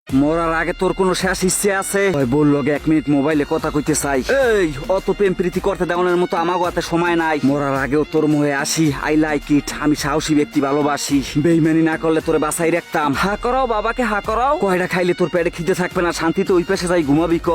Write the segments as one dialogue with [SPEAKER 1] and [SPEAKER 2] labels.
[SPEAKER 1] মরার আগে তোর কোনো শেষ ইচ্ছে আছে? ওই বললো 1 মিনিট মোবাইলে কথা কইতে চাই। এই অত প্রেম প্রীতি করতে দেওয়ানোর মতো আমাগো হাতে সময় নাই। মরার আগেও তোর মোহে আসি। I like it. আমি সাহসী ব্যক্তি, ভালোবাসি। বেইমানি না করলে তোরে বাঁচাই রাখতাম। হা করাও বাবাকে, হা করাও। কয়টা খাইলে তোর পেটে খিদে থাকবে না? শান্তিতে ওই পাশে যাই ঘুমাবি ক।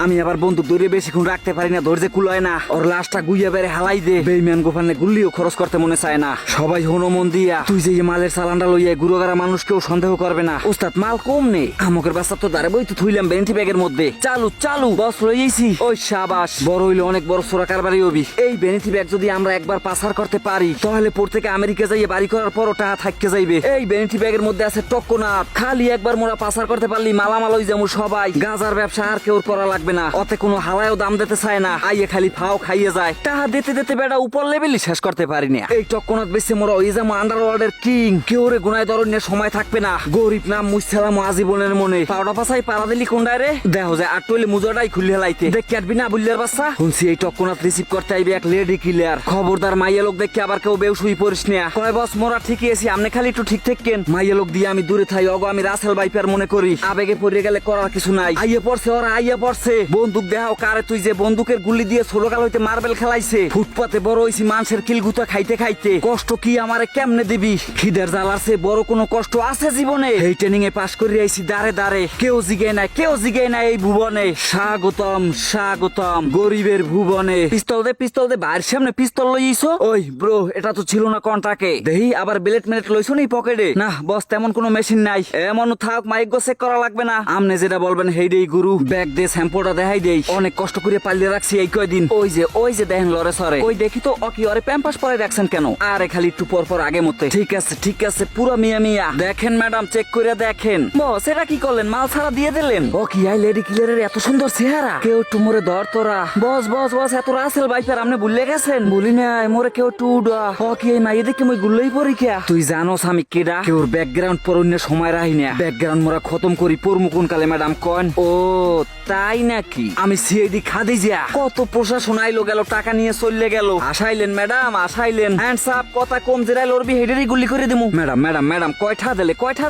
[SPEAKER 1] আমি আবার বন্দুক ধরে বেশিক্ষণ রাখতে পারি না, ধৈর্যে কুলায় না। ওর লাশটা গুইয়া বেড়ে হালাই দে। বেইমান গোফানে গুল্লিও খরচ করতে মনে চায় না। সবাই হনো মন দিয়া। তুই যে এই মালের চালানটা লইয়া গুরুগারা মানুষকেও সন্দেহ করবে না। উস্তাদ মাল কম নে। আমকের বাচ্চা তো দাঁড়ে বই তো থুইলাম বেন্টি ব্যাগের মধ্যে। চালু চালু বস লইয়েছি। ওই সাবাস, বড় হইলে অনেক বড় সোরা কারবারি হবি। এই বেনিটি ব্যাগ যদি আমরা একবার পাসার করতে পারি, তাহলে পর থেকে আমেরিকা যাইয়ে বাড়ি করার পরও টাকা থাকতে যাইবে। এই বেনিটি ব্যাগের মধ্যে আছে টক্কনাথ। খালি একবার মোরা পাসার করতে পারলি মালামাল হই যাবো সবাই। গাজার ব্যবসা আর কেউ করা লাগবে না। অতে কোনো হালায়ও দাম দিতে চায় না। আইয়ে খালি ফাও খাইয়ে যায়। টাকা দিতে দিতে বেটা উপর লেভেলই শেষ করতে পারি না। এই টক্কনাথ বেশি মোরা ওই যাবো আন্ডারওয়ার্ল্ডের কিং। কেউ রে গুনায় ধরনের সময় থাকবে না। গরিব নাম মুছালাম আজীবনের মনে। পাউডা পাশাই পাড়া দিলি কোনটায় রে? দেখো যায় আর টইলে মুজোটাই খুলে হেলাইতে। দেখ কাটবি না বুল্লের বাচ্চা? শুনছি এই টক্কনাথ রিসিভ করতে আইবে এক লেডি কিলার। খবরদার মাইয়া লোক দেখে আবার কেউ বেউসুই পড়িস না। কয় বস মোরা ঠিকই আছি, আমনে খালি একটু ঠিক থাকেন। মাইয়া লোক দিয়ে আমি দূরে থাই। অগো আমি রাসেল বাইপার মনে করি। আবেগে পড়ে গেলে করার কিছু নাই। আইয়ে পড়ছে ওরা, আইয়ে পড়ছে। বন্দুক দেখাও কারে। তুই যে বন্দুকের গুলি দিয়ে ছোটকাল হইতে মার্বেল খেলাইছে। ফুটপাতে বড় হইছি মানুষের কিলগুতা খাইতে খাইতে। কষ্ট কি আমারে কেমনে দিবি? খিদের জ্বালার চেয়ে বড় কোনো কষ্ট আছে জীবনে? এই ট্রেনিং এ পাশ করে আইছি দাঁড়ে দাঁড়ে। কেউ জিগে নাই, কেউ জিগে নাই এই ভুবনে। স্বাগতম স্বাগতম গরিবের ভুবনে। পিস্তল দে বাইরের সামনে পিস্তল লইছো। ওই ব্রো, এটা তো ছিল না কন্টাকে। দেহি আবার ব্লেড মেলেট লইছো নি পকেটে? না বস, তেমন কোনো মেশিন নাই। এমন থাক, মাইক গো চেক করা লাগবে না। আমনে যেটা বলবেন হেইডেই গুরু। ব্যাগ দে, স্যাম্পলটা দেখাই দেই। অনেক কষ্ট করে পালিয়ে রাখছি এই কয়দিন। ওই যে দেখেন লরে সরে। ওই দেখি তো অকি ওরে প্যাম্পাস পরে রাখছেন কেন? আরে খালি একটু পর পর আগে মতে। ঠিক আছে পুরো মিয়া মিয়া। দেখেন ম্যাডাম, চেক করে দেখেন। বস এটা কি করলেন? মাল ছাড়া দিয়ে দিলেন। ও কি আই লেডি কিলারের এত সুন্দর চেহারা। কেউ একটু মোরে ধর তোরা। বস এত রাসেল বাইপার আপনি ভুলে গেছেন? বলি না মোরে কেউ একটু উড়া। ও কি এই মাইয়ে দেখে মই গুল্লাই পড়ি কে? তুই জানোস আমি কেডা? কেউর ব্যাকগ্রাউন্ড পরন্য সময় রাহি না। ব্যাকগ্রাউন্ড মোরা খতম করি পরমু কোন কালে ম্যাডাম কন। ও তাই নাকি? আমি সিআইডি খাদিজা। কত প্রশাসন আইলো গেল, টাকা নিয়ে চললে গেল। আসাইলেন ম্যাডাম, আসাইলেন। Hands up. কথা কম জেরাই লড়বি হেডেরই গুলি করে দিমু। ম্যাডাম কয়টা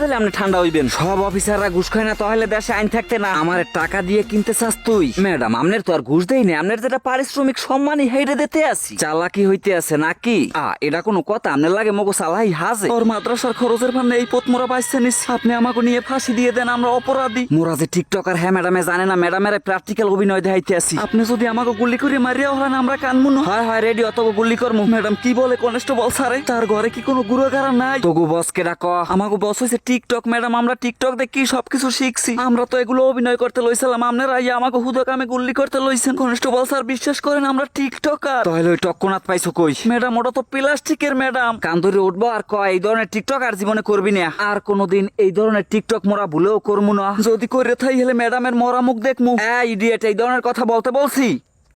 [SPEAKER 1] দিলে আপনি ঠান্ডা হইবেন? সব অফিসাররা ঘুষ খায় না, তাহলে দেশে আইন থাকতে না। আমার টাকা দিয়ে কিনতে চাস তুই? ম্যাডাম আমনের তো আর ঘুষ দেই না। আমনের যেটা পারিশ্রমিক সম্মানই হেডে দিতে আসি। চালাকি হইতে আছে নাকি? এটা কোনো কথা? আমনের লাগে মগো চালাই হাজে। ওর মাদ্রাসার খরচের ভান্ডে এই পথ মোরা পাইছে নিস। আপনি আমাকে নিয়ে ফাঁসি দিয়ে দেন, আমরা অপরাধী। মোরা যে টিকটকার। হ্যাঁ ম্যাডামে জানে না, ম্যাডামের প্র্যাকটিক্যাল অভিনয় দেখাইতে আসি। আপনি যদি আমাকে গুলি করে মারিয়া হন আমরা কানমুন। হয় রেডি, অত গুলি করমু। ম্যাডাম কি বলে কনস্টেবল স্যারে? তার ঘরে কি কোনো গুরুগারা নাই? তোগো বস কে ডাক। আমাকে বস হইছে টিকটক। ম্যাডাম আমরা টিকটক দেখি সবকিছু শিখছি। আমরা তো এগুলো অভিনয় করতে লইছিলাম। আপনারা আইয়া আমাকে হুদক আমি গুলি করতে লইছেন। কনস্টেবল স্যার বিশ্বাস করেন আমরা টিকটকার। তাহলে ওই টক্কনাথ পাইছো কই? ম্যাডাম ওটা তো প্লাস্টিকের। ম্যাডাম কান ধরে উঠবো আর কয় এই ধরনের টিকটক আর জীবনে করবি না। আর কোনোদিন এই ধরনের টিকটক মোরা ভুলেও করবো না। যদি করে থাই হলে ম্যাডামের মরা মুখ দেখমু। ইডিয়েট, এই ধরনের কথা বলতে বলছি?